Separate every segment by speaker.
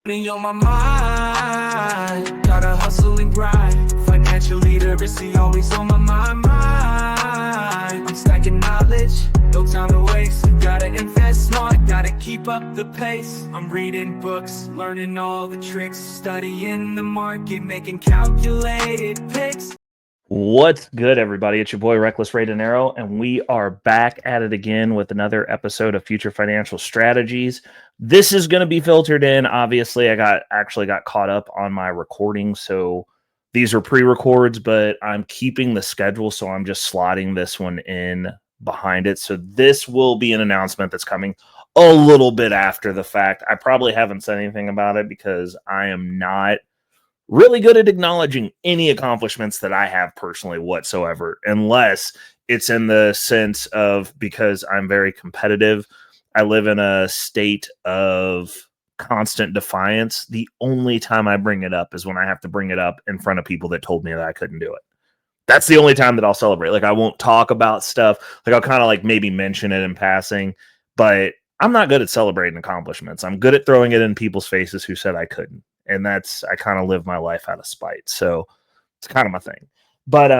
Speaker 1: Money on my mind, gotta hustle and grind. Financial literacy always on my mind. I'm stacking knowledge, no time to waste. Gotta invest smart, gotta keep up the pace. I'm reading books, learning all the tricks, studying the market, making calculated picks.
Speaker 2: What's good, everybody? It's your boy Reckless Ray Dinero, and we are back at it again with another episode of Future Financial Strategies. This is going to be filtered in. Obviously, I actually got caught up on my recording, so these are pre-records, but I'm keeping the schedule, so I'm just slotting this one in behind it. So this will be an announcement that's coming a little bit after the fact. I probably haven't said anything about it because I am not really good at acknowledging any accomplishments that I have personally whatsoever, unless it's in the sense of because I'm very competitive. I live in a state of constant defiance. The only time I bring it up is when I have to bring it up in front of people that told me that I couldn't do it. That's the only time that I'll celebrate. Like, I won't talk about stuff. Like, I'll kind of like maybe mention it in passing, but I'm not good at celebrating accomplishments. I'm good at throwing it in people's faces who said I couldn't. And I kind of live my life out of spite. So it's kind of my thing. But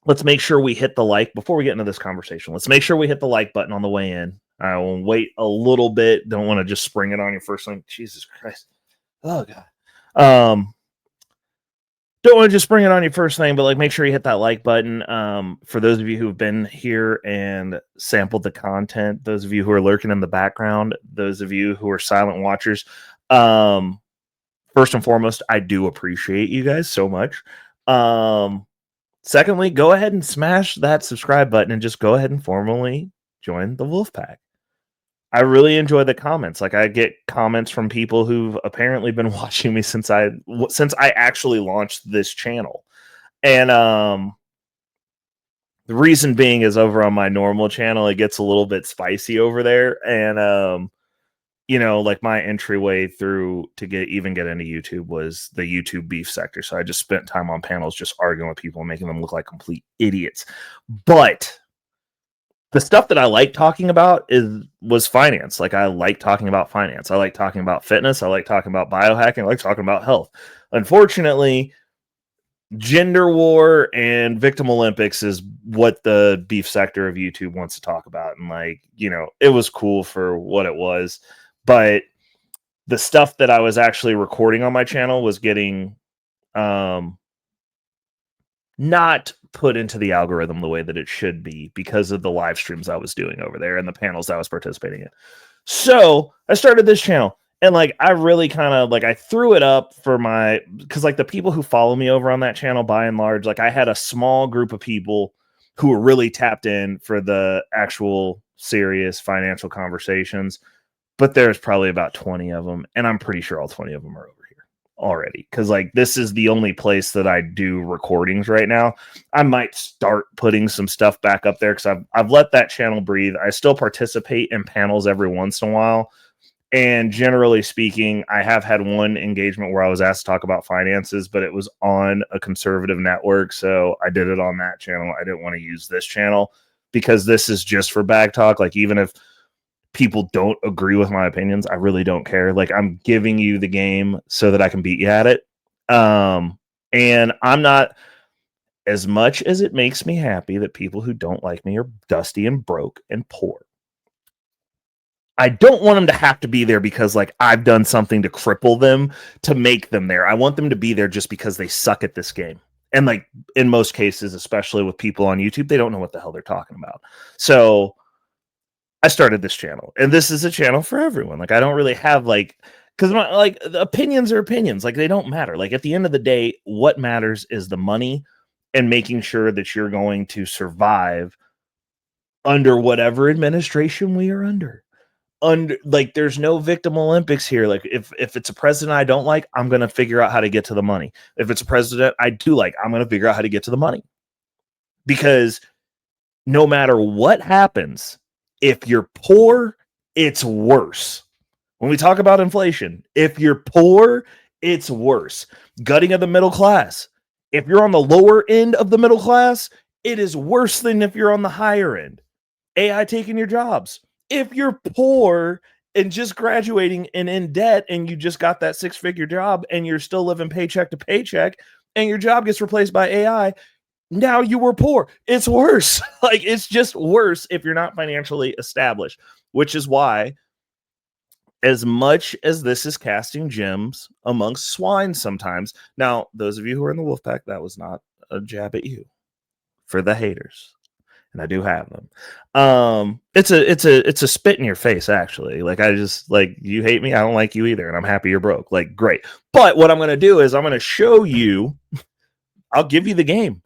Speaker 2: let's make sure we hit the like before we get into this conversation. Let's make sure we hit the like button on the way in. I will wait a little bit. Don't want to just spring it on your first thing. Jesus Christ. Oh God. Don't want to just bring it on your first thing, but like make sure you hit that like button. For those of you who have been here and sampled the content, those of you who are lurking in the background, those of you who are silent watchers, first and foremost, I do appreciate you guys so much. Secondly, go ahead and smash that subscribe button and just go ahead and formally join the Wolfpack. I really enjoy the comments. Like, I get comments from people who've apparently been watching me since I actually launched this channel. And the reason being is over on my normal channel, it gets a little bit spicy over there. And like my entryway through to get into YouTube was the YouTube beef sector. So I just spent time on panels just arguing with people and making them look like complete idiots. But the stuff that I like talking about was finance. Like, I like talking about finance. I like talking about fitness. I like talking about biohacking. I like talking about health. Unfortunately, gender war and victim Olympics is what the beef sector of YouTube wants to talk about. And it was cool for what it was. But the stuff that I was actually recording on my channel was getting not put into the algorithm the way that it should be because of the live streams I was doing over there and the panels I was participating in. So I started this channel, and I really kind of I threw it up for because the people who follow me over on that channel, by and large, I had a small group of people who were really tapped in for the actual serious financial conversations. But there's probably about 20 of them, and I'm pretty sure all 20 of them are over here already. Because this is the only place that I do recordings right now. I might start putting some stuff back up there because I've let that channel breathe. I still participate in panels every once in a while. And generally speaking, I have had one engagement where I was asked to talk about finances, but it was on a conservative network. So I did it on that channel. I didn't want to use this channel because this is just for bag talk. Even if people don't agree with my opinions, I really don't care. I'm giving you the game so that I can beat you at it. And I'm not, as much as it makes me happy that people who don't like me are dusty and broke and poor, I don't want them to have to be there because I've done something to cripple them to make them there. I want them to be there just because they suck at this game. And in most cases, especially with people on YouTube, they don't know what the hell they're talking about. So I started this channel, and this is a channel for everyone. I don't really have because the opinions are opinions. They don't matter. At the end of the day, what matters is the money and making sure that you're going to survive under whatever administration we are under. There's no victim Olympics here. If it's a president I don't like, I'm going to figure out how to get to the money. If it's a president I do like, I'm going to figure out how to get to the money. Because no matter what happens, if you're poor, it's worse. When we talk about inflation, if you're poor, it's worse. Gutting of the middle class. If you're on the lower end of the middle class, it is worse than if you're on the higher end. AI taking your jobs. If you're poor, and just graduating and in debt, and you just got that 6-figure job and you're still living paycheck to paycheck, and your job gets replaced by AI. Now you were poor. It's worse. Like, it's just worse if you're not financially established, which is why, as much as this is casting gems amongst swine sometimes. Now, those of you who are in the wolf pack, that was not a jab at you, for the haters. And I do have them. It's a spit in your face, actually. Like, I just, like, you hate me, I don't like you either, and I'm happy you're broke. Like, great. But what I'm going to do is I'm going to show you, I'll give you the game.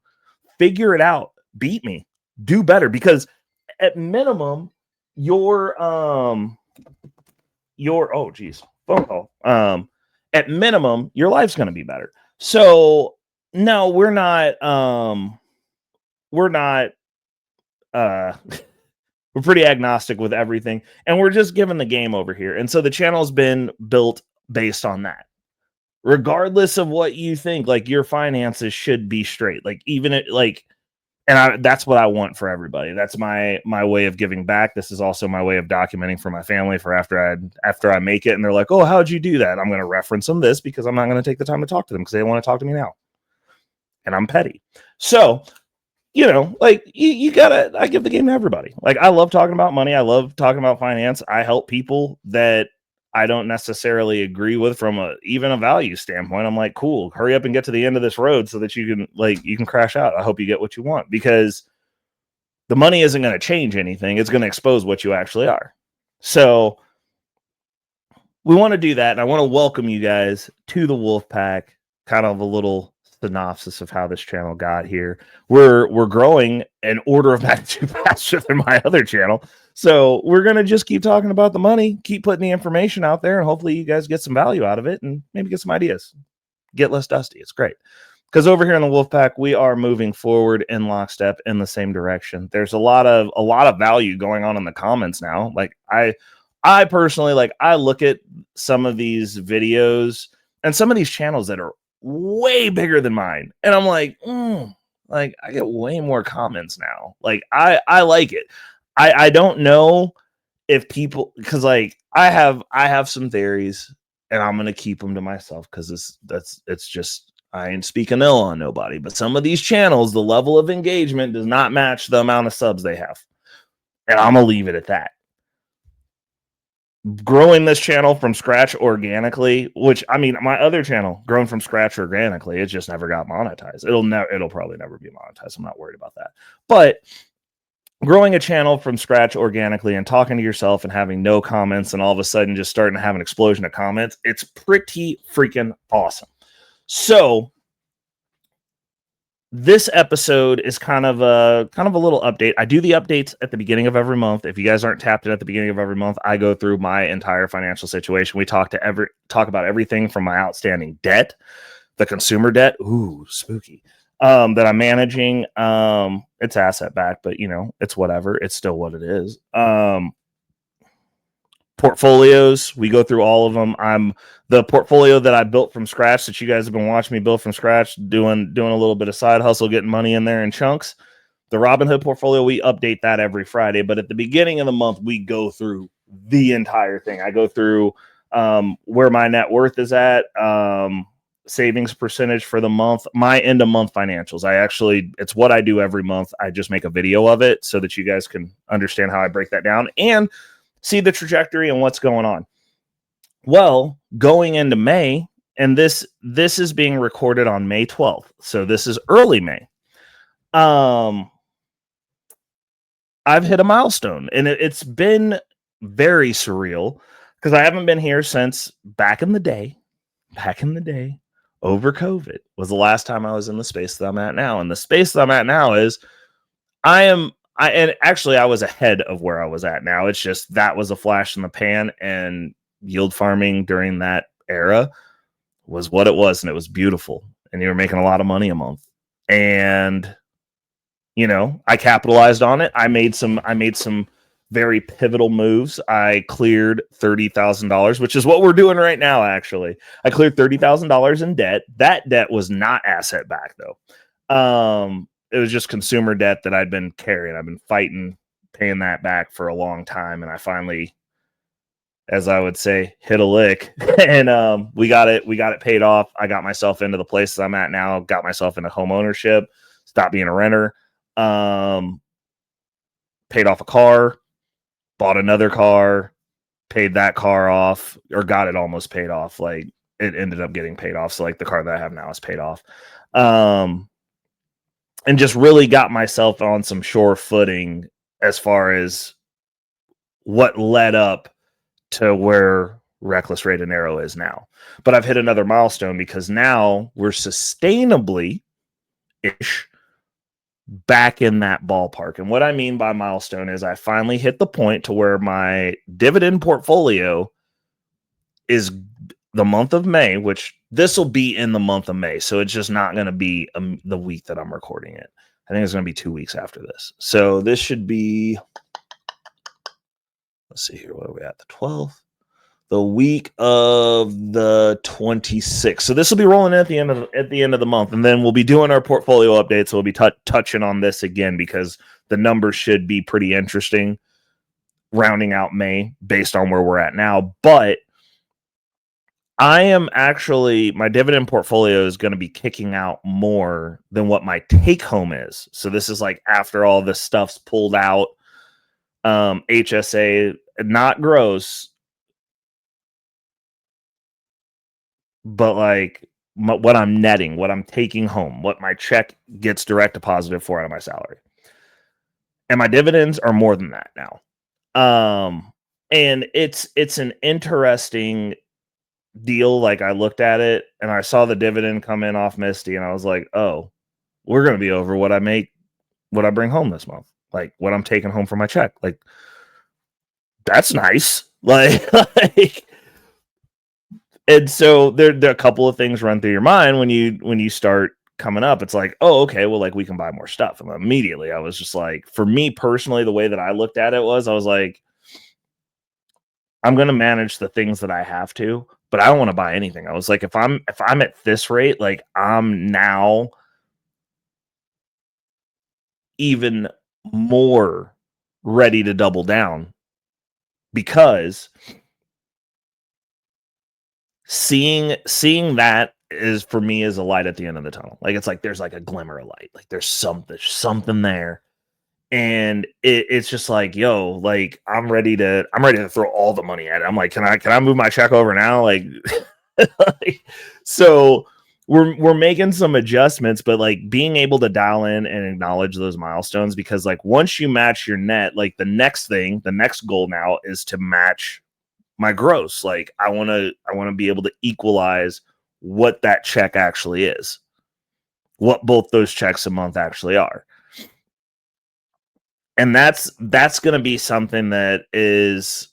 Speaker 2: Figure it out. Beat me. Do better, because at minimum, your oh geez, phone call. At minimum, your life's going to be better. So no, we're not we're pretty agnostic with everything, and we're just giving the game over here. And so the channel's been built based on that. Regardless of what you think, like, your finances should be straight. Like, even it, like, and that's what I want for everybody. That's my way of giving back. This is also my way of documenting for my family for after I make it, and they're like, "Oh, how'd you do that?" I'm going to reference them this, because I'm not going to take the time to talk to them because they want to talk to me now, and I'm petty. So, you know, like, you gotta, I give the game to everybody. Like, I love talking about money. I love talking about finance. I help people that I don't necessarily agree with from even a value standpoint. I'm like, cool, hurry up and get to the end of this road so that you can crash out. I hope you get what you want, because the money isn't going to change anything. It's going to expose what you actually are. So we want to do that. And I want to welcome you guys to the Wolf Pack. Kind of a little synopsis of how this channel got here. We're growing an order of magnitude faster than my other channel. So we're going to just keep talking about the money, keep putting the information out there, and hopefully you guys get some value out of it and maybe get some ideas. Get less dusty. It's great. Because over here in the Wolfpack, we are moving forward in lockstep in the same direction. There's a lot of value going on in the comments now. Like, I personally, like, I look at some of these videos and some of these channels that are way bigger than mine, and I'm like, like, I get way more comments now. Like, I like it. I don't know if people, because, like, I have some theories, and I'm gonna keep them to myself, because it's just, I ain't speaking ill on nobody. But some of these channels, the level of engagement does not match the amount of subs they have, and I'm gonna leave it at that. Growing this channel from scratch organically, which, I mean, my other channel grown from scratch organically, it just never got monetized. It'll probably never be monetized. I'm not worried about that. But growing a channel from scratch organically and talking to yourself and having no comments, and all of a sudden just starting to have an explosion of comments, it's pretty freaking awesome. So this episode is kind of a little update. I do the updates at the beginning of every month. If you guys aren't tapped in at the beginning of every month, I go through my entire financial situation. We talk about everything from my outstanding debt, the consumer debt, ooh, spooky, that I'm managing. It's asset backed, but, you know, it's whatever. It's still what it is. Portfolios, we go through all of them. I'm the portfolio that I built from scratch, that you guys have been watching me build from scratch, doing a little bit of side hustle, getting money in there in chunks. The Robinhood portfolio, we update that every Friday, but at the beginning of the month, we go through the entire thing. I go through where my net worth is at, savings percentage for the month, my end of month financials. It's what I do every month. I just make a video of it so that you guys can understand how I break that down and see the trajectory and what's going on. Well, going into May, and this is being recorded on May 12th. So this is early May. I've hit a milestone, and it's been very surreal, because I haven't been here since back in the day, over COVID was the last time I was in the space that I'm at now. And the space that I'm at now is and actually I was ahead of where I was at now. It's just that was a flash in the pan, and yield farming during that era was what it was, and it was beautiful, and you were making a lot of money a month. And, you know, I capitalized on it. I made some very pivotal moves. I cleared $30,000, which is what we're doing right now. Actually, I cleared $30,000 in debt. That debt was not asset backed, though. It was just consumer debt that I'd been carrying. I've been fighting paying that back for a long time, and I finally as I would say, hit a lick. And we got it paid off. I got myself into the place I'm at now, got myself into home ownership, stopped being a renter, paid off a car, bought another car, paid that car off, or got it almost paid off. Like it ended up getting paid off. So like the car that I have now is paid off. And just really got myself on some sure footing as far as what led up to where Reckless Rate and Arrow is now. But I've hit another milestone because now we're sustainably ish back in that ballpark. And what I mean by milestone is I finally hit the point to where my dividend portfolio is the month of May, which this will be in the month of May. So it's just not going to be the week that I'm recording it. I think it's going to be 2 weeks after this. So this should be, let's see here. What are we at? The 12th, the week of the 26th. So this will be rolling at the end of the month. And then we'll be doing our portfolio updates. So we'll be touching on this again because the numbers should be pretty interesting rounding out May based on where we're at now. But I am actually, my dividend portfolio is going to be kicking out more than what my take home is. So this is like after all this stuff's pulled out, HSA, not gross, but like what I'm netting, what I'm taking home, what my check gets direct deposited for out of my salary. And my dividends are more than that now. And it's an interesting deal. Like I looked at it and I saw the dividend come in off Misty and I was like, oh, we're going to be over what I bring home this month. Like what I'm taking home for my check. Like that's nice. Like and so there are a couple of things run through your mind when you start coming up. It's like, oh, okay, well, like we can buy more stuff. And immediately I was just like, for me personally, the way that I looked at it was, I was like, I'm going to manage the things that I have to, but I don't want to buy anything. I was like, if I'm at this rate, like I'm now even more ready to double down because seeing that is for me is a light at the end of the tunnel. Like it's like there's like a glimmer of light. Like there's something there. And it's just like, yo, like I'm ready to throw all the money at it. I'm like, can I move my check over now? Like, so we're making some adjustments, but like being able to dial in and acknowledge those milestones, because like once you match your net, like the next goal now is to match my gross. Like I want to be able to equalize what that check actually is, what both those checks a month actually are. And that's going to be something that is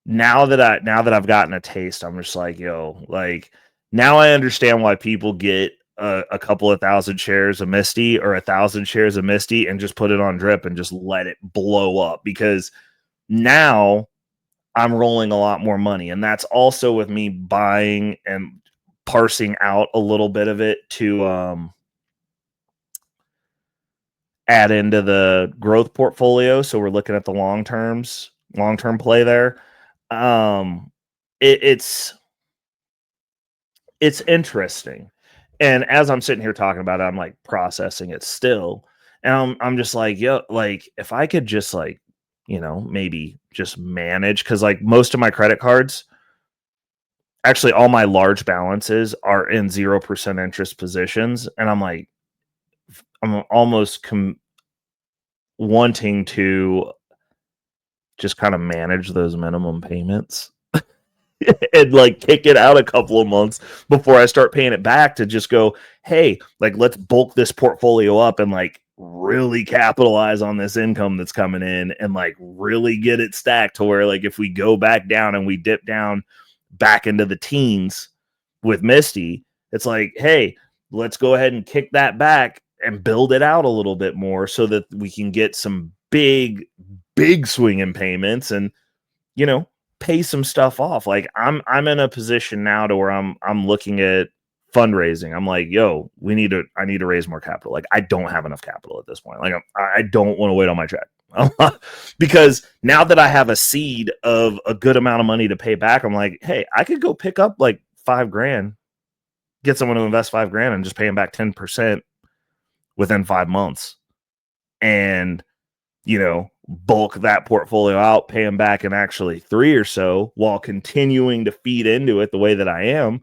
Speaker 2: now that I've gotten a taste, I'm just like, yo, like now I understand why people get a couple of thousand shares of Misty or 1,000 shares of Misty and just put it on drip and just let it blow up, because now I'm rolling a lot more money. And that's also with me buying and parsing out a little bit of it to add into the growth portfolio. So we're looking at the long-term play there. It's interesting. And as I'm sitting here talking about it, I'm like processing it still. And I'm just like, yo, like if I could just like, maybe just manage, because like most of my credit cards, actually all my large balances are in 0% interest positions. And I'm like, I'm almost wanting to just kind of manage those minimum payments and like kick it out a couple of months before I start paying it back, to just go, hey, like let's bulk this portfolio up and like really capitalize on this income that's coming in and like really get it stacked to where like if we go back down and we dip down back into the teens with Misty, it's like, hey, let's go ahead and kick that back and build it out a little bit more so that we can get some big swinging payments and, pay some stuff off. Like I'm in a position now to where I'm looking at fundraising. I'm like, yo, I need to raise more capital. Like I don't have enough capital at this point. Like I don't want to wait on my check. Because now that I have a seed of a good amount of money to pay back, I'm like, hey, I could go pick up like $5,000, get someone to invest $5,000 and just pay them back 10% within 5 months. And, bulk that portfolio out, pay them back in actually 3 or so while continuing to feed into it the way that I am.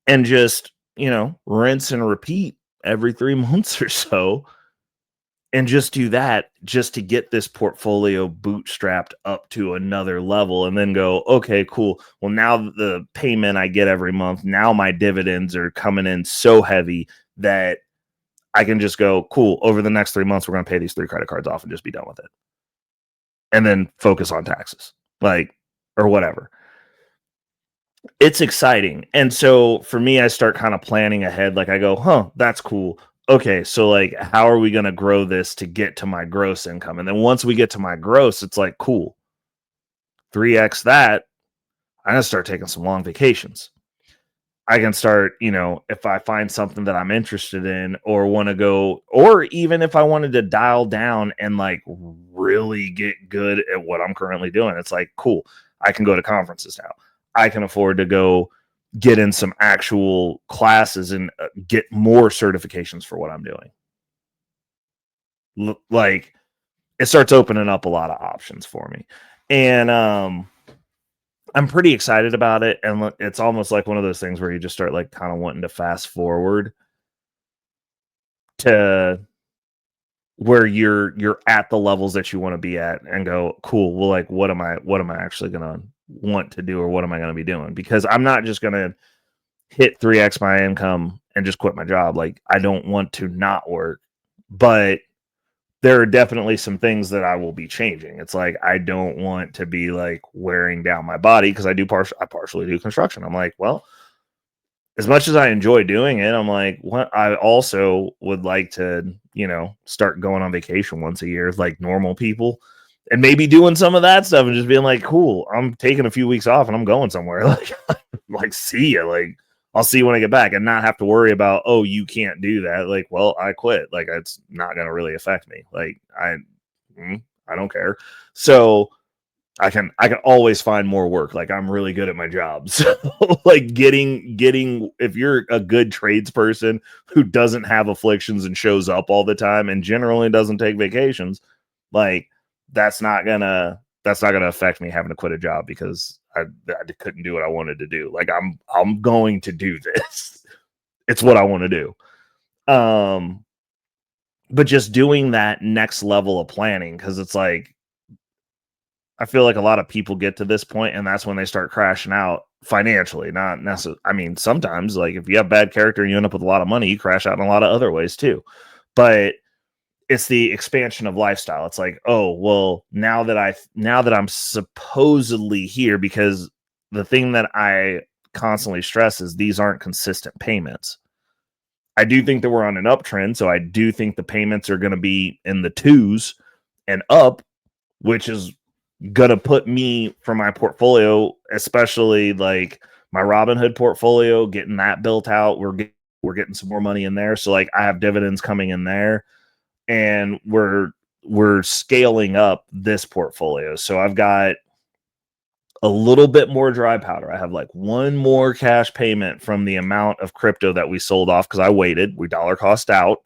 Speaker 2: And just, rinse and repeat every 3 months or so. And just do that just to get this portfolio bootstrapped up to another level and then go, okay, cool. Well, now the payment I get every month, now my dividends are coming in so heavy that I can just go, cool, over the next 3 months, we're going to pay these 3 credit cards off and just be done with it. And then focus on taxes, or whatever. It's exciting. And so for me, I start kind of planning ahead. I go, that's cool. Okay, so how are we going to grow this to get to my gross income? And then once we get to my gross, it's cool. 3x that, I'm going to start taking some long vacations. I can start, if I find something that I'm interested in or want to go, or even if I wanted to dial down and really get good at what I'm currently doing, it's cool. I can go to conferences now. I can afford to go get in some actual classes and get more certifications for what I'm doing. It starts opening up a lot of options for me. And I'm pretty excited about it. And it's almost like one of those things where you just start kind of wanting to fast forward to where you're at the levels that you want to be at and go, cool. Well, what am I actually going to want to do, or what am I going to be doing? Because I'm not just going to hit 3x my income and just quit my job. I don't want to not work, but there are definitely some things that I will be changing. It's I don't want to be wearing down my body, because I partially do construction. I'm well, as much as I enjoy doing it, I'm what I also would like to, start going on vacation once a year like normal people, and maybe doing some of that stuff and just being cool, I'm taking a few weeks off and I'm going somewhere. See ya. I'll see you when I get back, and not have to worry about, oh, you can't do that. Well, I quit. It's not going to really affect me. I don't care. So I can always find more work. I'm really good at my job. So getting, if you're a good tradesperson who doesn't have afflictions and shows up all the time and generally doesn't take vacations, that's not gonna affect me having to quit a job because I couldn't do what I wanted to do. I'm going to do this. It's what I want to do. But just doing that next level of planning, because it's I feel like a lot of people get to this point and that's when they start crashing out financially. Not necessarily. I mean, sometimes if you have bad character and you end up with a lot of money, you crash out in a lot of other ways too. But it's the expansion of lifestyle. It's oh, well, now that I'm supposedly here, because the thing that I constantly stress is these aren't consistent payments. I do think that we're on an uptrend. So I do think the payments are going to be in the 2s and up, which is going to put me for my portfolio, especially my Robinhood portfolio, getting that built out. We're getting some more money in there. So I have dividends coming in there. And we're scaling up this portfolio. So I've got a little bit more dry powder. I have one more cash payment from the amount of crypto that we sold off, because I waited. We dollar cost out.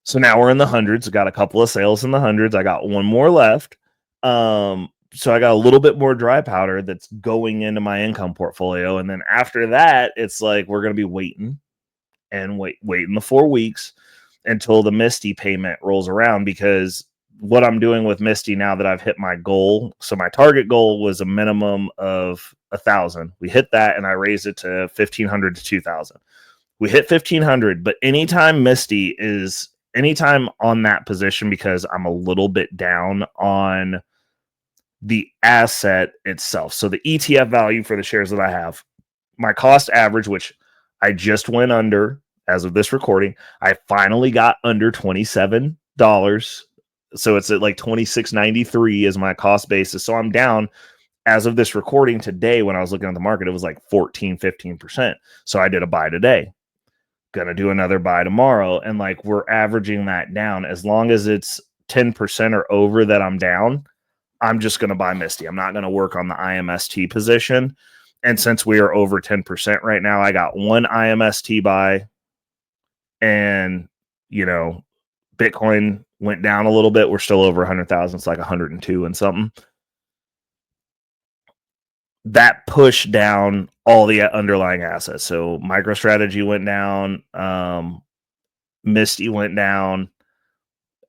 Speaker 2: So now we're in the hundreds. I got a couple of sales in the hundreds. I got one more left. So I got a little bit more dry powder that's going into my income portfolio. And then after that, it's we're going to be waiting the 4 weeks until the Misty payment rolls around, because what I'm doing with Misty now that I've hit my goal. So my target goal was a minimum of 1,000. We hit that and I raised it to 1,500 to 2,000. We hit 1,500, but anytime on that position, because I'm a little bit down on the asset itself. So the ETF value for the shares that I have, my cost average, which I just went under as of this recording, I finally got under $27. So it's at $26.93 is my cost basis. So I'm down as of this recording today. When I was looking at the market, it was 14-15%. So I did a buy today. Gonna do another buy tomorrow. And we're averaging that down. As long as it's 10% or over that I'm down, I'm just going to buy Misty. I'm not going to work on the IMST position. And since we are over 10% right now, I got one IMST buy, and, you know, Bitcoin went down a little bit. We're still over 100,000. It's like 102 and something. That pushed down all the underlying assets. So MicroStrategy went down, Misty went down,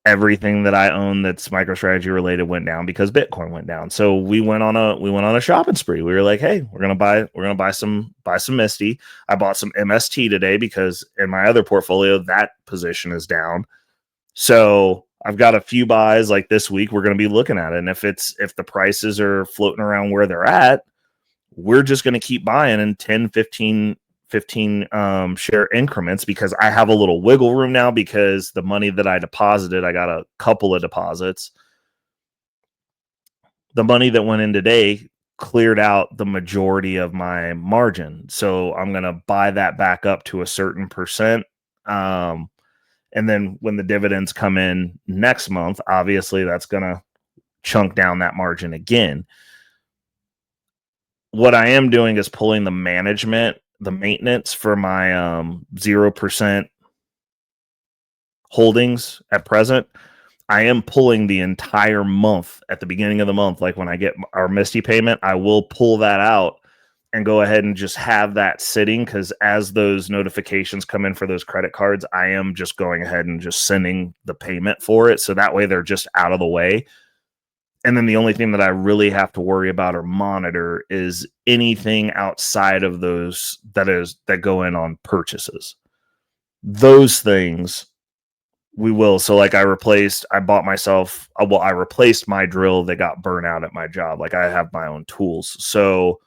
Speaker 2: everything that I own that's MicroStrategy related went down because Bitcoin went down. So we went on a shopping spree. We were like, hey, we're gonna buy some Misty. I bought some MST today because in my other portfolio that position is down. So I've got a few buys like this week. We're going to be looking at it, and if the prices are floating around where they're at, we're just going to keep buying in 10, 15 share increments, because I have a little wiggle room now, because the money that I deposited, I got a couple of deposits. The money that went in today cleared out the majority of my margin. So I'm going to buy that back up to a certain percent. And then when the dividends come in next month, obviously that's going to chunk down that margin again. What I am doing is pulling the maintenance for my 0% holdings at present. I am pulling the entire month at the beginning of the month. Like when I get our Misty payment, I will pull that out and go ahead and just have that sitting, because as those notifications come in for those credit cards, I am just going ahead and just sending the payment for it. So that way they're just out of the way. And then the only thing that I really have to worry about or monitor is anything outside of those that go in on purchases. Those things we will. So like I replaced my drill that got burnt out at my job. Like I have my own tools. So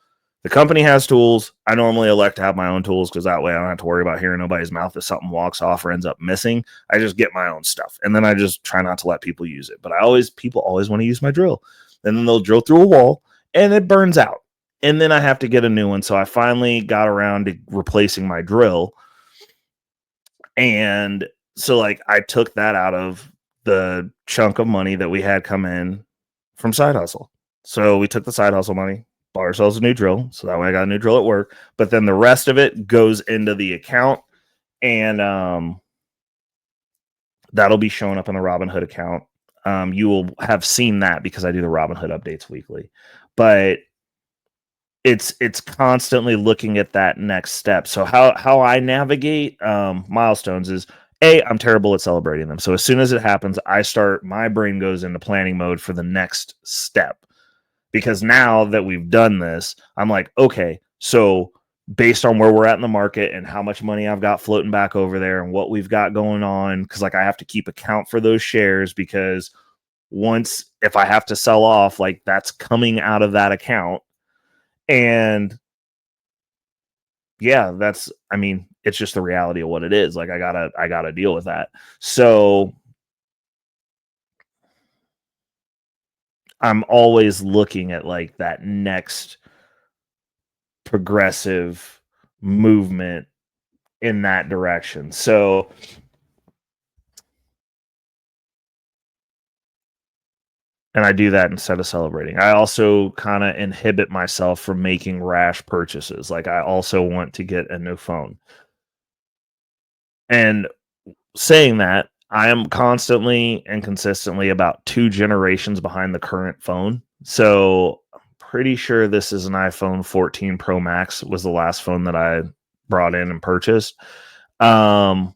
Speaker 2: the company has tools. I normally elect to have my own tools because that way I don't have to worry about hearing nobody's mouth if something walks off or ends up missing. I just get my own stuff, and then I just try not to let people use it. But people always want to use my drill, and then they'll drill through a wall and it burns out, and then I have to get a new one. So I finally got around to replacing my drill, and so like I took that out of the chunk of money that we had come in from side hustle. So we took the side hustle money, bought ourselves a new drill, so that way I got a new drill at work. But then the rest of it goes into the account, and that'll be showing up in the Robinhood account. You will have seen that because I do the Robinhood updates weekly. But it's constantly looking at that next step. So how I navigate milestones is, I'm terrible at celebrating them. So as soon as it happens, my brain goes into planning mode for the next step. Because now that we've done this, I'm like, okay, so based on where we're at in the market and how much money I've got floating back over there and what we've got going on, because like I have to keep account for those shares, because if I have to sell off, like that's coming out of that account. And yeah, it's just the reality of what it is. Like I gotta deal with that. So I'm always looking at like that next progressive movement in that direction. So and I do that instead of celebrating. I also kind of inhibit myself from making rash purchases. Like I also want to get a new phone. And saying that, I am constantly and consistently about 2 generations behind the current phone. So I'm pretty sure this is an iPhone 14 Pro Max was the last phone that I brought in and purchased. And,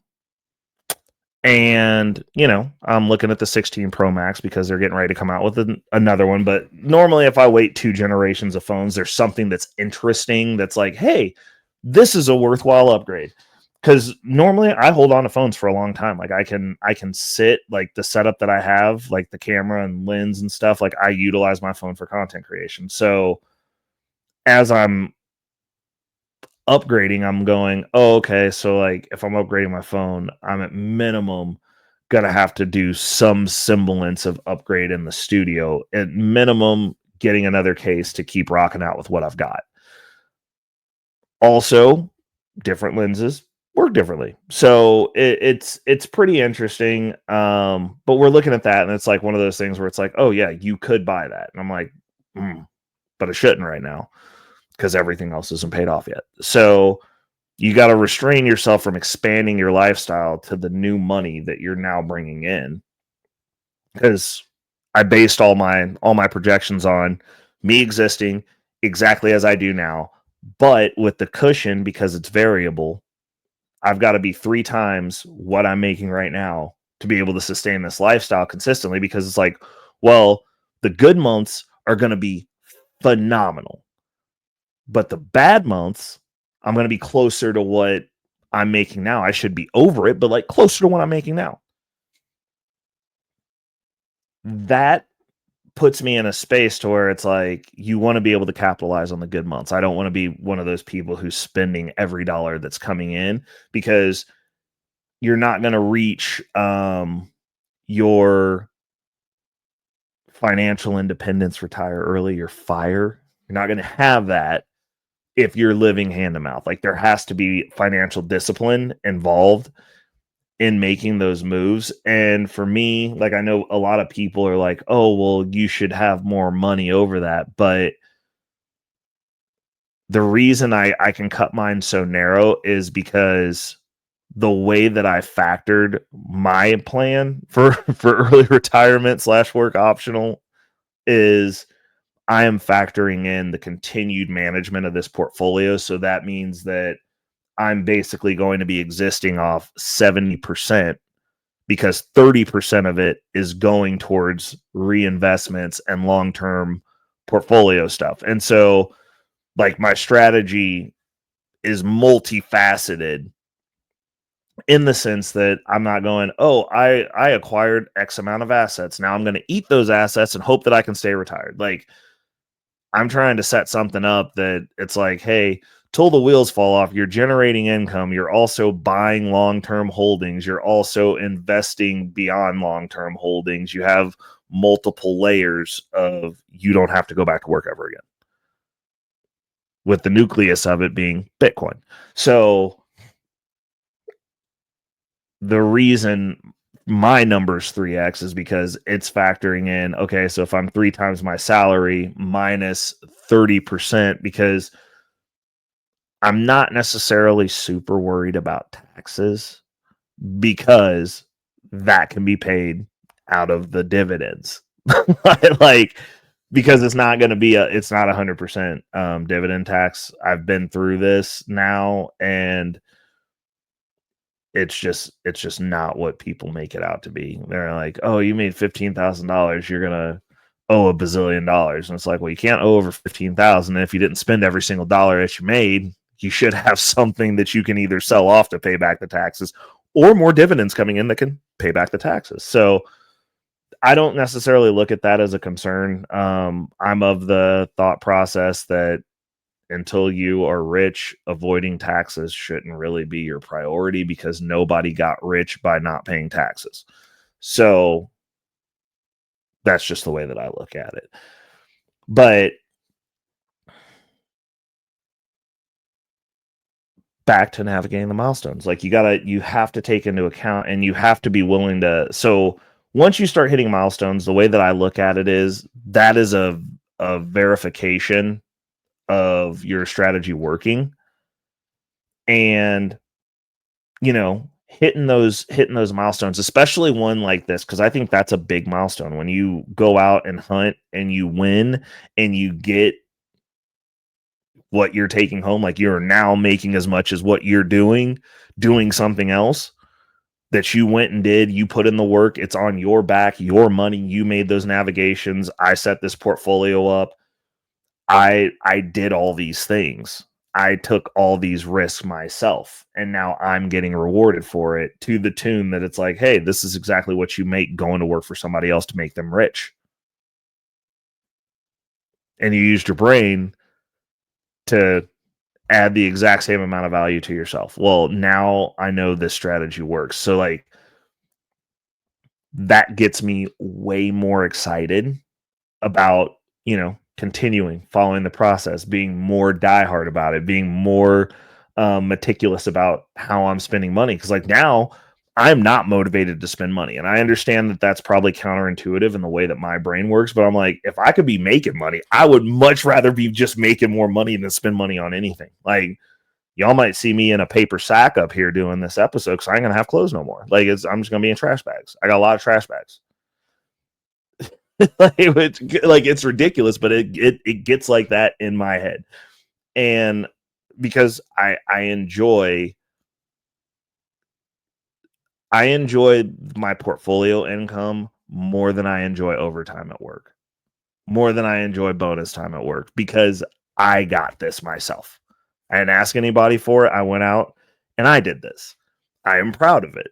Speaker 2: I'm looking at the 16 Pro Max because they're getting ready to come out with another one. But normally if I wait 2 generations of phones, there's something that's interesting that's like, hey, this is a worthwhile upgrade. Because normally I hold on to phones for a long time. Like I can sit, like the setup that I have, like the camera and lens and stuff, like I utilize my phone for content creation. So as I'm upgrading, I'm going, oh, okay, so like if I'm upgrading my phone, I'm at minimum gonna have to do some semblance of upgrade in the studio. At minimum, getting another case to keep rocking out with what I've got. Also, different lenses, work differently. So it's pretty interesting. But we're looking at that, and it's like one of those things where it's like, oh yeah, you could buy that, and I'm like, but I shouldn't right now because everything else isn't paid off yet. So you got to restrain yourself from expanding your lifestyle to the new money that you're now bringing in, because I based all my projections on me existing exactly as I do now, but with the cushion, because it's variable, I've got to be 3 times what I'm making right now to be able to sustain this lifestyle consistently, because it's like, well, the good months are going to be phenomenal, but the bad months, I'm going to be closer to what I'm making now. I should be over it, but like closer to what I'm making now. That puts me in a space to where it's like, you want to be able to capitalize on the good months. I don't want to be one of those people who's spending every dollar that's coming in, because you're not going to reach your financial independence, retire early, or fire. You're not going to have that if you're living hand to mouth. Like, there has to be financial discipline involved in making those moves. And for me, like, I know a lot of people are like, oh, well, you should have more money over that. But the reason I can cut mine so narrow is because the way that I factored my plan for early retirement / work optional is I am factoring in the continued management of this portfolio. So that means that I'm basically going to be existing off 70%, because 30% of it is going towards reinvestments and long-term portfolio stuff. And so, like, my strategy is multifaceted in the sense that I'm not going, oh, I acquired X amount of assets, now I'm going to eat those assets and hope that I can stay retired. Like, I'm trying to set something up that it's like, hey, till the wheels fall off, you're generating income, you're also buying long-term holdings, you're also investing beyond long-term holdings, you have multiple layers of, you don't have to go back to work ever again, with the nucleus of it being Bitcoin. So the reason my number's 3x is because it's factoring in, okay, so if I'm 3 times my salary minus 30%, because I'm not necessarily super worried about taxes, because that can be paid out of the dividends. Like, because it's not going to be it's not 100% dividend tax. I've been through this now, and it's just not what people make it out to be. They're like, oh, you made $15,000, you're gonna owe $1 bazillion, and it's like, well, you can't owe over 15,000 if you didn't spend every single dollar that you made. You should have something that you can either sell off to pay back the taxes, or more dividends coming in that can pay back the taxes. So I don't necessarily look at that as a concern. I'm of the thought process that until you are rich, avoiding taxes shouldn't really be your priority, because nobody got rich by not paying taxes. So that's just the way that I look at it. But back to navigating the milestones, like, you have to take into account, and you have to be willing to. So once you start hitting milestones, the way that I look at it is that is a verification of your strategy working. And hitting those milestones, especially one like this, because I think that's a big milestone when you go out and hunt and you win and you get what you're taking home. Like, you're now making as much as what you're doing something else that you went and did. You put in the work, it's on your back, your money, you made those navigations, I set this portfolio up, I did all these things, I took all these risks myself, and now I'm getting rewarded for it, to the tune that it's like, hey, this is exactly what you make going to work for somebody else to make them rich. And you used your brain to add the exact same amount of value to yourself. Well, now I know this strategy works. So, like, that gets me way more excited about, continuing, following the process, being more diehard about it, being more meticulous about how I'm spending money. Because like now I'm not motivated to spend money. And I understand that that's probably counterintuitive in the way that my brain works. But I'm like, if I could be making money, I would much rather be just making more money than spend money on anything. Like, y'all might see me in a paper sack up here doing this episode because I ain't gonna have clothes no more. Like, I'm just gonna be in trash bags. I got a lot of trash bags. It's ridiculous, but it gets like that in my head. And because I enjoy my portfolio income more than I enjoy overtime at work, more than I enjoy bonus time at work, because I got this myself. I didn't ask anybody for it. I went out and I did this. I am proud of it.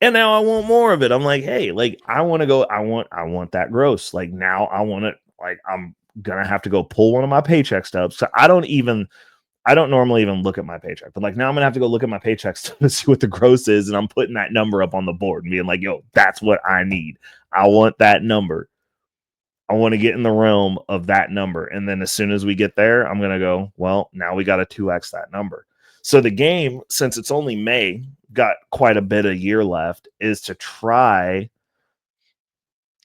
Speaker 2: And now I want more of it. I'm like, hey, like I want to go, I want that gross. Like now I want it, like I'm gonna have to go pull one of my paycheck stubs. So I don't normally even look at my paycheck, but like now I'm gonna have to go look at my paychecks to see what the gross is, and I'm putting that number up on the board and being like, yo, that's what I need. I want that number. I want to get in the realm of that number. And then as soon as we get there, I'm gonna go, well, now we got to 2x that number. So the game, since it's only May, got quite a bit of year left, is to try.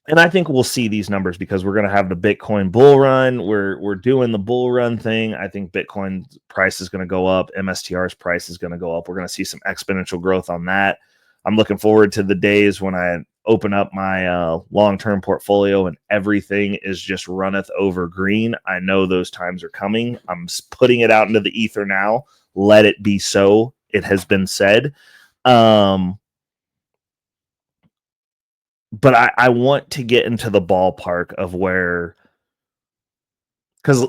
Speaker 2: And I think we'll see these numbers because we're going to have the Bitcoin bull run. We're doing the bull run thing. I think Bitcoin's price is going to go up. MSTR's price is going to go up. We're going to see some exponential growth on that. I'm looking forward to the days when I open up my long-term portfolio and everything is just runneth over green. I know those times are coming. I'm putting it out into the ether now. Let it be so. It has been said. But I want to get into the ballpark of where, because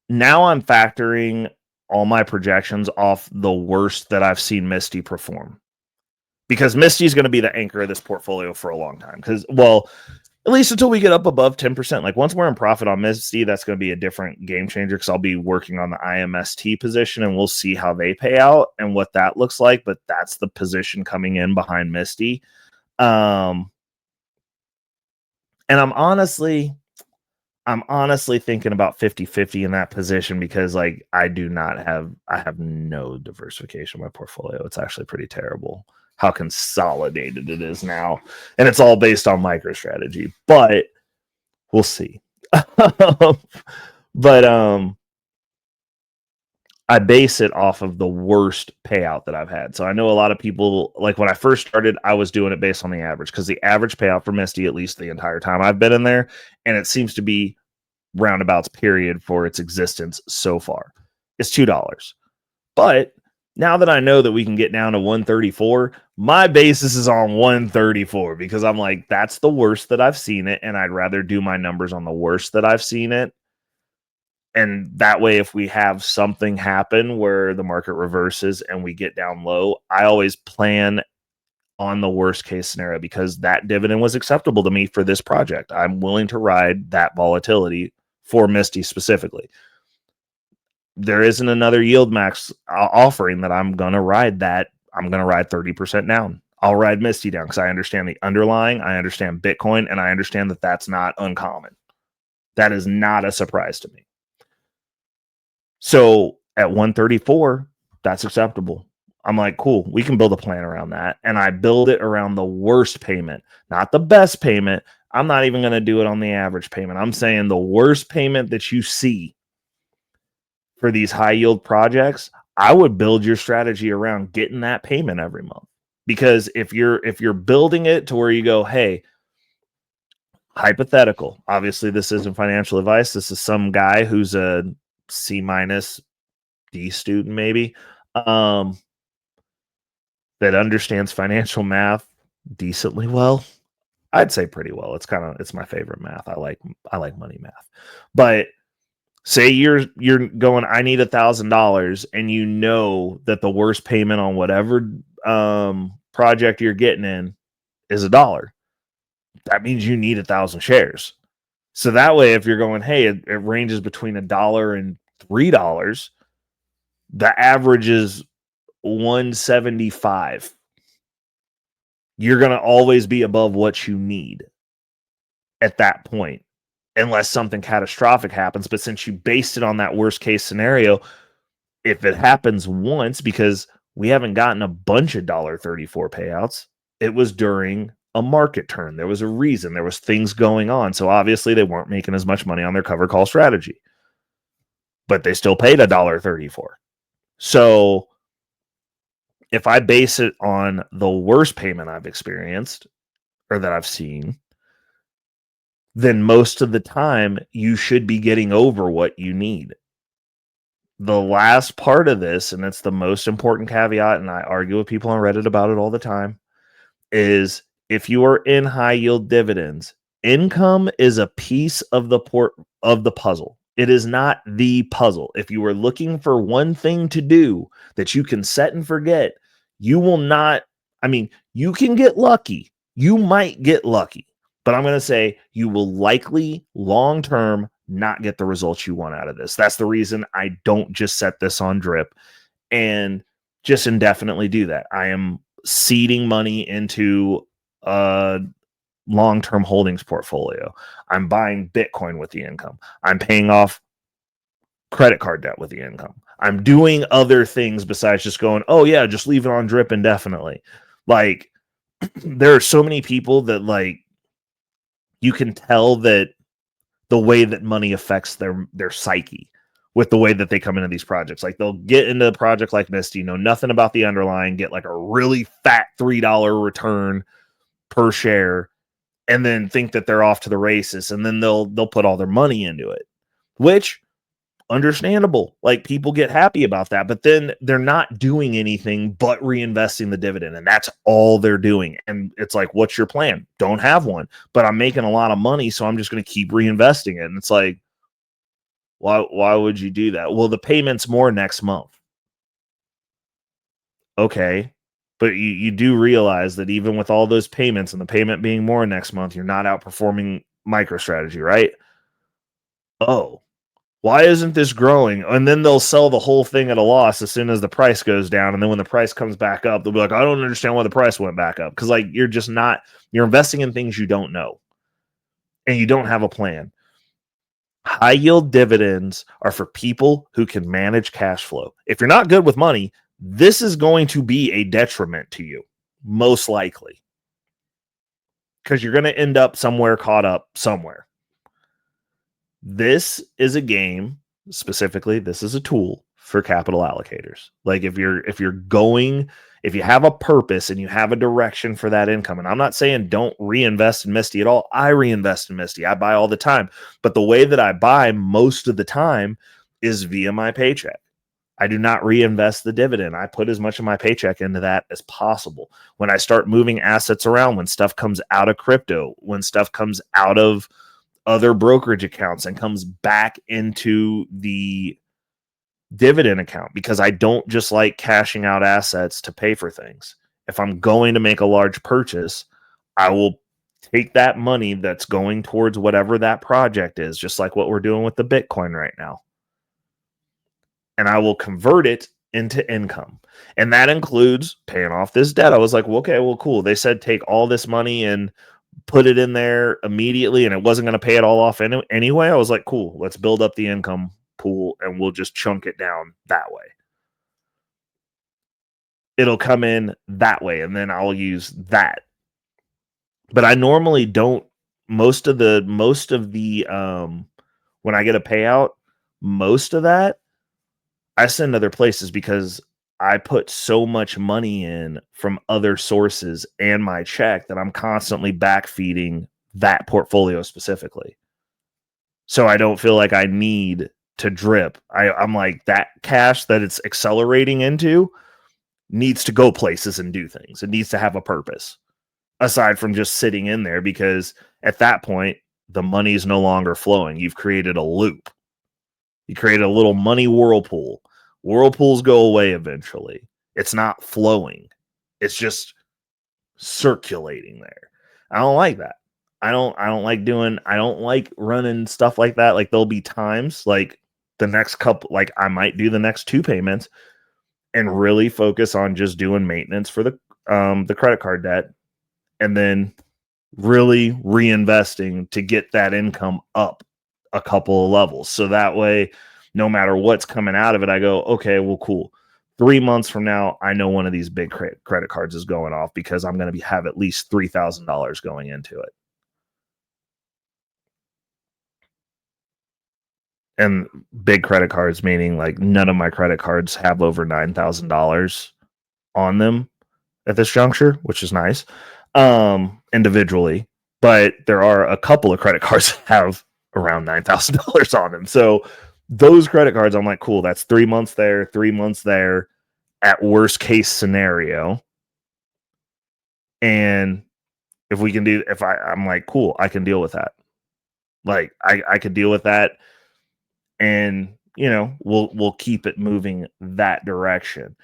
Speaker 2: now I'm factoring all my projections off the worst that I've seen Misty perform, because Misty is going to be the anchor of this portfolio for a long time. Because, well, at least until we get up above 10%. Like once we're in profit on Misty, that's going to be a different game changer, because I'll be working on the IMST position and we'll see how they pay out and what that looks like. But that's the position coming in behind Misty. And I'm honestly thinking about 50-50 in that position, because like I have no diversification in my portfolio. It's actually pretty terrible how consolidated it is now. And it's all based on MicroStrategy, but we'll see. But I base it off of the worst payout that I've had. So I know a lot of people, like when I first started, I was doing it based on the average, because the average payout for Misty, at least the entire time I've been in there, and it seems to be roundabouts period for its existence so far, is $2. But now that I know that we can get down to 134, my basis is on 134, because I'm like, that's the worst that I've seen it, and I'd rather do my numbers on the worst that I've seen it. And that way, if we have something happen where the market reverses and we get down low, I always plan on the worst case scenario, because that dividend was acceptable to me for this project. I'm willing to ride that volatility for Misty specifically. There isn't another yield max offering that I'm going to ride that. I'm going to ride 30% down. I'll ride Misty down because I understand the underlying, I understand Bitcoin, and I understand that that's not uncommon. That is not a surprise to me. So at 134, that's acceptable. I'm like, cool, we can build a plan around that. And I build it around the worst payment, not the best payment. I'm not even going to do it on the average payment. I'm saying the worst payment that you see for these high yield projects. I would build your strategy around getting that payment every month. Because if you're building it to where you go, hey, hypothetical, obviously this isn't financial advice. This is some guy who's a C- D student, maybe, that understands financial math decently well. I'd say pretty well. It's my favorite math. I like money math. But say you're going, I need $1,000, and you know that the worst payment on whatever project you're getting in is $1. That means you need 1,000 shares. So that way, if you're going, hey, it ranges between $1 and $3, the average is 175. You're going to always be above what you need at that point, unless something catastrophic happens. But since you based it on that worst case scenario, if it happens once, because we haven't gotten a bunch of $1.34 payouts, it was during a market turn. There was a reason. There was things going on. So obviously they weren't making as much money on their cover call strategy, but they still paid $1.34. So if I base it on the worst payment I've experienced or that I've seen, then most of the time you should be getting over what you need. The last part of this, and it's the most important caveat, and I argue with people on Reddit about it all the time, is if you are in high yield dividends, income is a piece of the puzzle. It is not the puzzle. If you are looking for one thing to do that you can set and forget, you will not. I mean, you can get lucky. You might get lucky, but I'm going to say you will likely long term not get the results you want out of this. That's the reason I don't just set this on drip and just indefinitely do that. I am seeding money into a long-term holdings portfolio. I'm buying Bitcoin with the income. I'm paying off credit card debt with the income. I'm doing other things besides just going, oh yeah, just leave it on drip indefinitely. Like, there are so many people that, like, you can tell that the way that money affects their psyche with the way that they come into these projects. Like, they'll get into a project like Misty, know nothing about the underlying, get like a really fat $3 return per share, and then think that they're off to the races, and then they'll put all their money into it, which understandable. Like, people get happy about that, but then they're not doing anything but reinvesting the dividend, and that's all they're doing. And it's like, what's your plan? Don't have one, but I'm making a lot of money, so I'm just going to keep reinvesting it. And it's like, why would you do that? Well, the payment's more next month. Okay, but you do realize that even with all those payments and the payment being more next month, you're not outperforming MicroStrategy, right? Oh, why isn't this growing? And then they'll sell the whole thing at a loss as soon as the price goes down. And then when the price comes back up, they'll be like, I don't understand why the price went back up. Because, like, you're investing in things you don't know. And you don't have a plan. High yield dividends are for people who can manage cash flow. If you're not good with money, this is going to be a detriment to you, most likely. Because you're going to end up somewhere caught up somewhere. This is a game, specifically, this is a tool for capital allocators. Like, if you have a purpose and you have a direction for that income, and I'm not saying don't reinvest in Misty at all. I reinvest in Misty. I buy all the time. But the way that I buy most of the time is via my paycheck. I do not reinvest the dividend. I put as much of my paycheck into that as possible. When I start moving assets around, when stuff comes out of crypto, when stuff comes out of other brokerage accounts and comes back into the dividend account, because I don't just like cashing out assets to pay for things. If I'm going to make a large purchase, I will take that money that's going towards whatever that project is, just like what we're doing with the Bitcoin right now, and I will convert it into income. And that includes paying off this debt. I was like, well, okay, well, cool. They said take all this money and put it in there immediately, and it wasn't going to pay it all off anyway. I was like, cool, let's build up the income pool and we'll just chunk it down that way. It'll come in that way, and then I'll use that. But I normally don't. Most of the when I get a payout, most of that I send other places, because I put so much money in from other sources and my check that I'm constantly backfeeding that portfolio specifically. So I don't feel like I need to drip. I'm like, that cash that it's accelerating into needs to go places and do things. It needs to have a purpose aside from just sitting in there, because at that point, the money is no longer flowing. You've created a loop. You created a little money whirlpool. Whirlpools go away eventually. It's not flowing. It's just circulating there. I don't like that. I don't like running stuff like that. Like, there'll be times like the next couple, like I might do the next 2 payments and really focus on just doing maintenance for the credit card debt, and then really reinvesting to get that income up a couple of levels. So that way, no matter what's coming out of it, I go, okay, well, cool. 3 months from now, I know one of these big credit cards is going off because I'm going to have at least $3,000 going into it. And big credit cards, meaning like none of my credit cards have over $9,000 on them at this juncture, which is nice, individually. But there are a couple of credit cards that have around $9,000 on them. So those credit cards, I'm like, cool, that's 3 months there, 3 months there at worst case scenario. And if we can do, I'm like, cool, I can deal with that. Like I could deal with that. And, you know, we'll keep it moving that direction.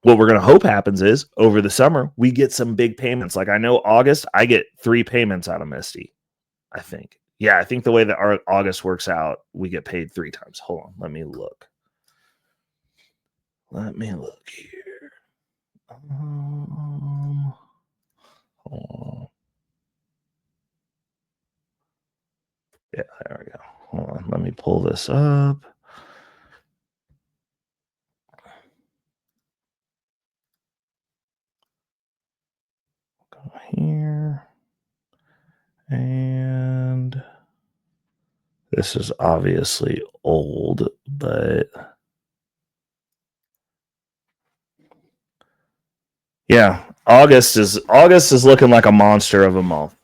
Speaker 2: What we're going to hope happens is over the summer, we get some big payments. Like I know August, I get 3 payments out of Misty, I think. Yeah, I think the way that our August works out, we get paid 3 times. Hold on, let me look. Let me look here. Hold on. Yeah, there we go. Hold on, let me pull this up. Go here. And this is obviously old, but yeah, August is looking like a monster of a month.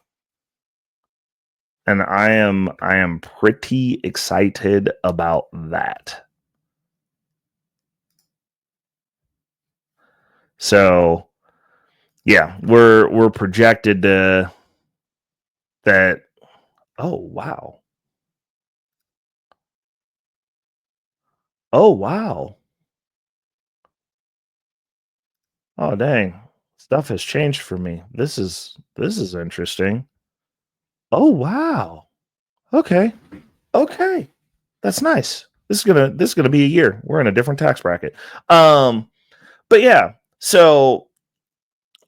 Speaker 2: And I am pretty excited about that. So yeah, we're projected to that. Oh wow. Oh wow. Oh dang. Stuff has changed for me. This is interesting. Oh wow. Okay. Okay. That's nice. This is gonna be a year. We're in a different tax bracket. But yeah, so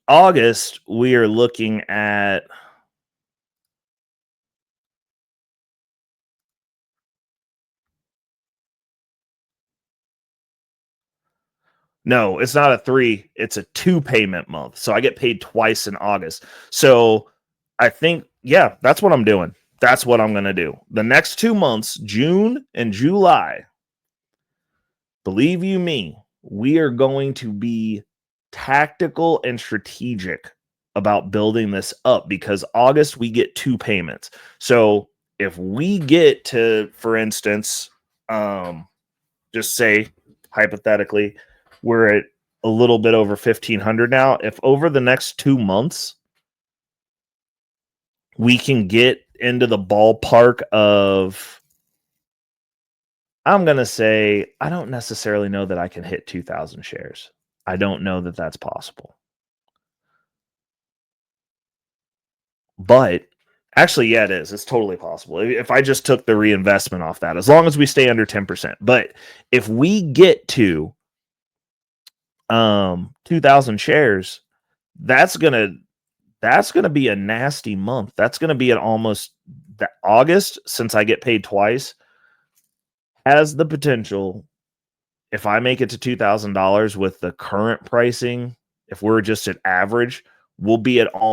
Speaker 2: August, we are looking at no, it's not a 3, it's a 2 payment month. So I get paid twice in August. So I think, yeah, that's what I'm doing. That's what I'm going to do. The next 2 months, June and July, believe you me, we are going to be tactical and strategic about building this up because August we get 2 payments. So if we get to, for instance, just say hypothetically, we're at a little bit over 1,500 now. If over the next 2 months we can get into the ballpark of, I'm going to say, I don't necessarily know that I can hit 2,000 shares. I don't know that that's possible. But actually, yeah, it is. It's totally possible. If I just took the reinvestment off that, as long as we stay under 10%. But if we get to 2,000 shares, that's gonna be a nasty month. That's gonna be an almost that August, since I get paid twice, has the potential, if I make it to $2,000 with the current pricing, if we're just at average, we'll be at like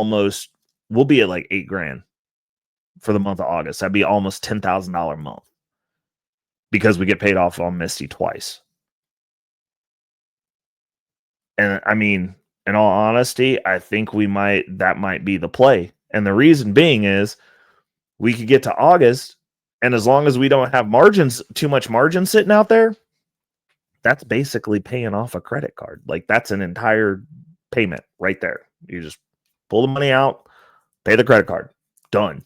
Speaker 2: $8,000 for the month of August. That'd be almost $10,000 a month because we get paid off on Misty twice. And I mean, in all honesty, I think that might be the play. And the reason being is we could get to August, and as long as we don't have too much margin sitting out there, that's basically paying off a credit card. Like that's an entire payment right there. You just pull the money out, pay the credit card, done.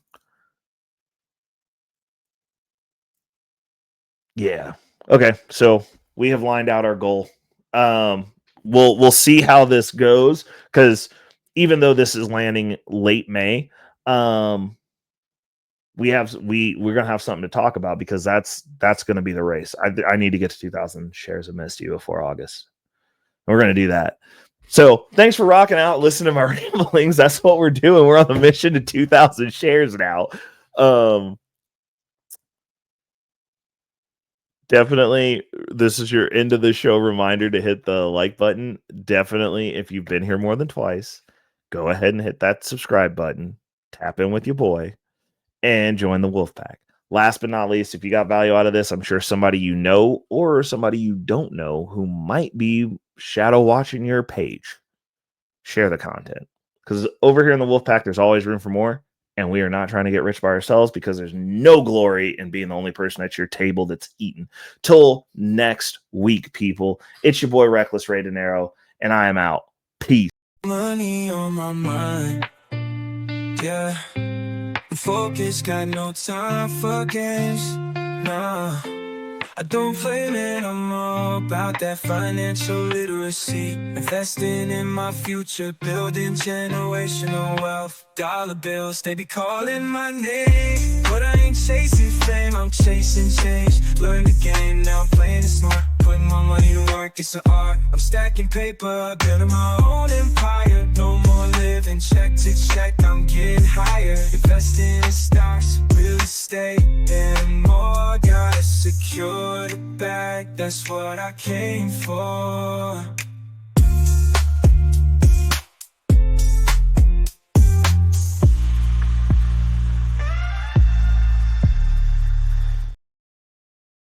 Speaker 2: Yeah. Okay. So we have lined out our goal. We'll see how this goes, because even though this is landing late May, we're gonna have something to talk about, because that's gonna be the race. I need to get to 2,000 shares of Misty before August. We're gonna do that. So thanks for rocking out, listening to my ramblings. That's what we're doing. We're on the mission to 2,000 shares now. Definitely, this is your end of the show reminder to hit the like button. Definitely, if you've been here more than twice, go ahead and hit that subscribe button, tap in with your boy, and join the wolf pack. Last but not least, if you got value out of this, I'm sure somebody you know or somebody you don't know who might be shadow watching your page, share the content. Because over here in the wolf pack, there's always room for more. And we are not trying to get rich by ourselves, because there's no glory in being the only person at your table that's eaten. Till next week, people. It's your boy Reckless Ray Dinero, and I am out. Peace.
Speaker 1: Money on my mind, yeah. Focus, got no time for games, nah. I don't play, man, I'm all about that financial literacy. Investing in my future, building generational wealth. Dollar bills, they be calling my name, but I ain't chasing fame, I'm chasing change. Learn the game, now I'm playing it smart. Putting my money to work, it's an art. I'm stacking paper, building my own empire. No more living check to check, I'm getting higher. Investing in stocks, real estate, and more. Gotta secure the bag, that's what I came for.